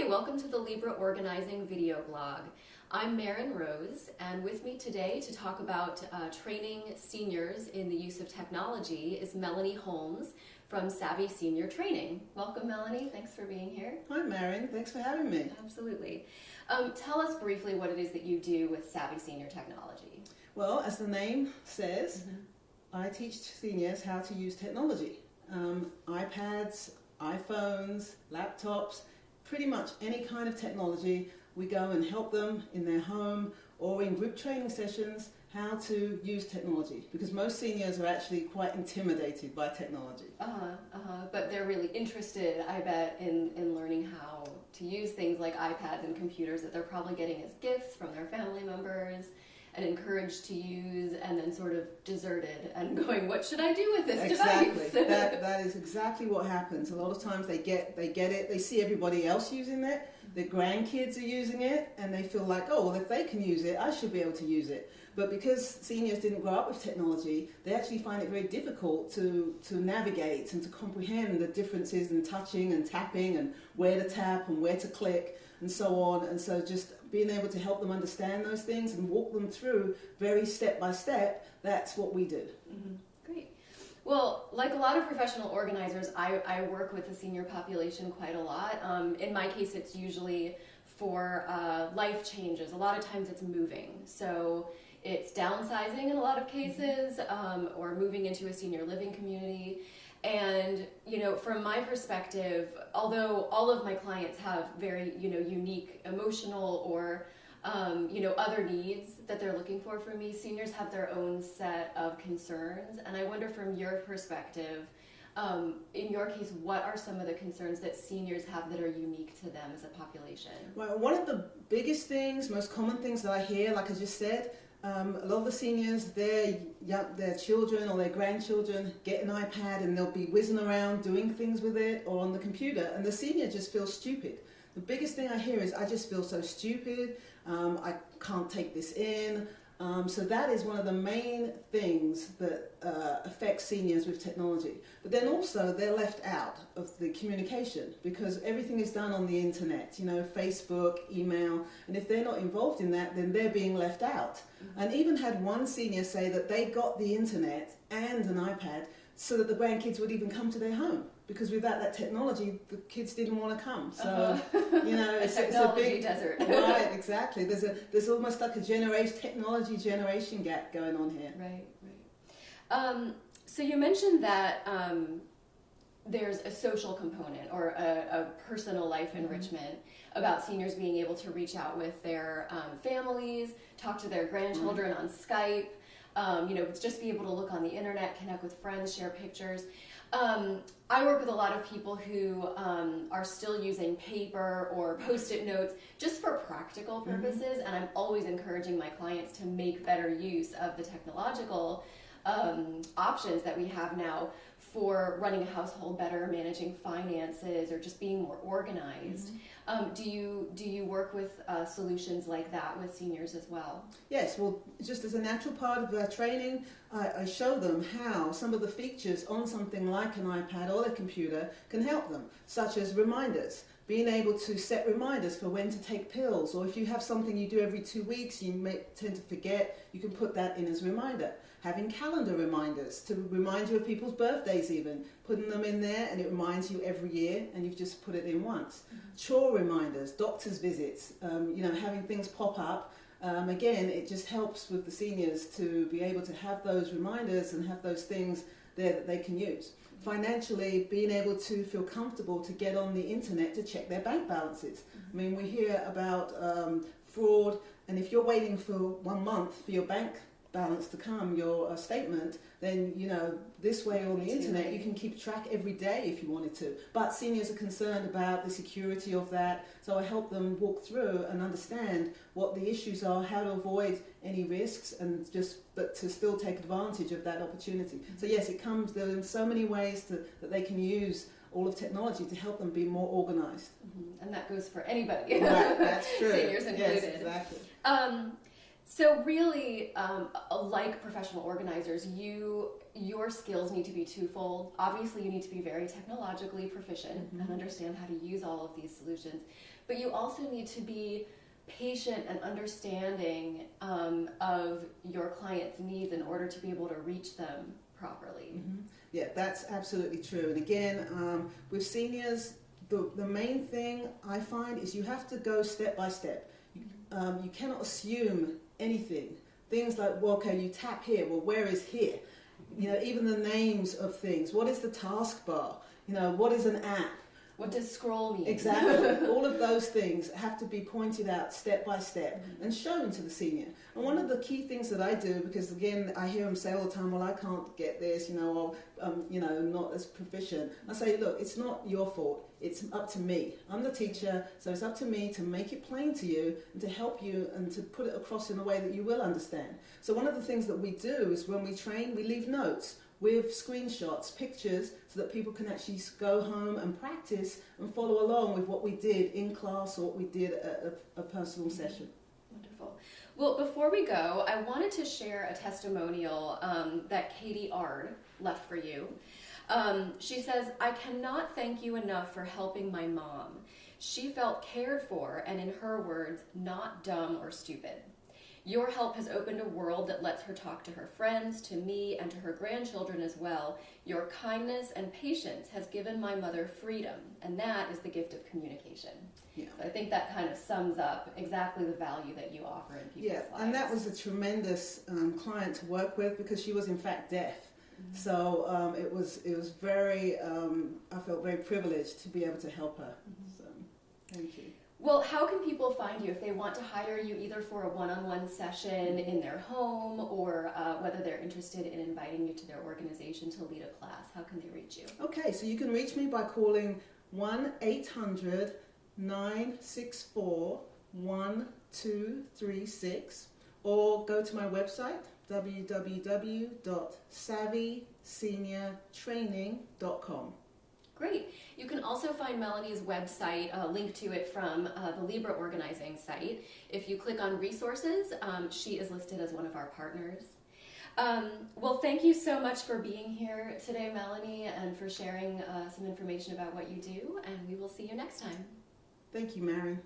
welcome to the Libra Organizing video blog. I'm Marin Rose, and with me today to talk about training seniors in the use of technology is Melonie Holmes from Savvy Senior Training. Welcome, Melonie. Thanks for being here. Hi, Marin. Thanks for having me. Absolutely. Tell us briefly what it is that you do with Savvy Senior Technology. Well, as the name says, I teach seniors how to use technology. iPads, iPhones, laptops, pretty much any kind of technology. We go and help them in their home or in group training sessions how to use technology, because most seniors are actually quite intimidated by technology. But they're really interested, I bet, in learning how to use things like iPads and computers that they're probably getting as gifts from their family members and encouraged to use, and then sort of deserted and going, what should I do with this device? That is exactly what happens. A lot of times they get it, they see everybody else using it, their grandkids are using it, and they feel like, oh, well, if they can use it, I should be able to use it. But because seniors didn't grow up with technology, they actually find it very difficult to navigate and to comprehend the differences in touching and tapping and where to tap and where to click and so on. And so just being able to help them understand those things and walk them through very step by step, that's what we do. Great. Well, like a lot of professional organizers, I work with the senior population quite a lot. In my case, it's usually for life changes. A lot of times it's moving. So it's downsizing in a lot of cases, or moving into a senior living community. And, you know, from my perspective, although all of my clients have very, unique emotional or, other needs that they're looking for from me, seniors have their own set of concerns. And I wonder, from your perspective, in your case, what are some of the concerns that seniors have that are unique to them as a population? Well, one of the biggest things, most common things that I hear, like I just said, a lot of the seniors, their children or their grandchildren get an iPad and they'll be whizzing around doing things with it or on the computer, and the senior just feels stupid. The biggest thing I hear is, I just feel so stupid, I can't take this in. So that is one of the main things that affects seniors with technology. But then also they're left out of the communication because everything is done on the internet, Facebook, email, and if they're not involved in that, then they're being left out. And even had one senior say that they got the internet and an iPad so that the grandkids would even come to their home, because without that technology, the kids didn't want to come. So, it's a big desert. Right, exactly. There's almost like a technology generation gap going on here. Right. So you mentioned that there's a social component or a personal life enrichment about seniors being able to reach out with their families, talk to their grandchildren on Skype, just be able to look on the internet, connect with friends, share pictures. I work with a lot of people who are still using paper or Post-it notes just for practical purposes, and I'm always encouraging my clients to make better use of the technological options that we have now for running a household better, managing finances, or just being more organized. Do you work with solutions like that with seniors as well? Yes, well, just as a natural part of their training, I show them how some of the features on something like an iPad or a computer can help them, such as reminders. Being able to set reminders for when to take pills, or if you have something you do every 2 weeks, you may tend to forget, you can put that in as a reminder. Having calendar reminders to remind you of people's birthdays even, putting them in there and it reminds you every year and you've just put it in once. Chore reminders, doctor's visits, having things pop up. Again, it just helps with the seniors to be able to have those reminders and have those things there that they can use. Financially, being able to feel comfortable to get on the internet to check their bank balances. I mean, we hear about fraud, and if you're waiting for 1 month for your bank balance to come, your statement, then this way on the internet you can keep track every day if you wanted to. But seniors are concerned about the security of that, so I help them walk through and understand what the issues are, how to avoid any risks, and but to still take advantage of that opportunity. So yes, it comes there in so many ways that they can use all of technology to help them be more organized. And that goes for anybody. Right, that's true. Seniors included. Yes, exactly. So really, like professional organizers, you your skills need to be twofold. Obviously, you need to be very technologically proficient and understand how to use all of these solutions, but you also need to be patient and understanding of your clients' needs in order to be able to reach them properly. Yeah, that's absolutely true. And again, with seniors, the main thing I find is you have to go step by step. You cannot assume anything. Things like, well, okay, you tap here. Well, where is here? You know, even the names of things. What is the taskbar? You know, what is an app? What does scroll mean? Exactly. All of those things have to be pointed out step by step and shown to the senior. And one of the key things that I do, because again, I hear them say all the time, well, I can't get this, or not as proficient. I say, look, it's not your fault. It's up to me. I'm the teacher, so it's up to me to make it plain to you and to help you and to put it across in a way that you will understand. So one of the things that we do is when we train, we leave notes with screenshots, pictures, so that people can actually go home and practice and follow along with what we did in class or what we did at a personal session. Wonderful. Well, before we go, I wanted to share a testimonial that Katie Ard left for you. She says, "I cannot thank you enough for helping my mom. She felt cared for and, in her words, not dumb or stupid. Your help has opened a world that lets her talk to her friends, to me, and to her grandchildren as well. Your kindness and patience has given my mother freedom, and that is the gift of communication." Yeah. So I think that kind of sums up exactly the value that you offer in people's lives. And that was a tremendous client to work with because she was in fact deaf. So it was very, I felt very privileged to be able to help her. So thank you. Well, how can people find you if they want to hire you either for a one-on-one session in their home or whether they're interested in inviting you to their organization to lead a class? How can they reach you? Okay, so you can reach me by calling 1-800-964-1236 or go to my website, www.savvyseniortraining.com. Great. You can also find Melonie's website, a link to it from the Libra organizing site. If you click on resources, she is listed as one of our partners. Well, thank you so much for being here today, Melonie, and for sharing some information about what you do, and we will see you next time. Thank you, Marin.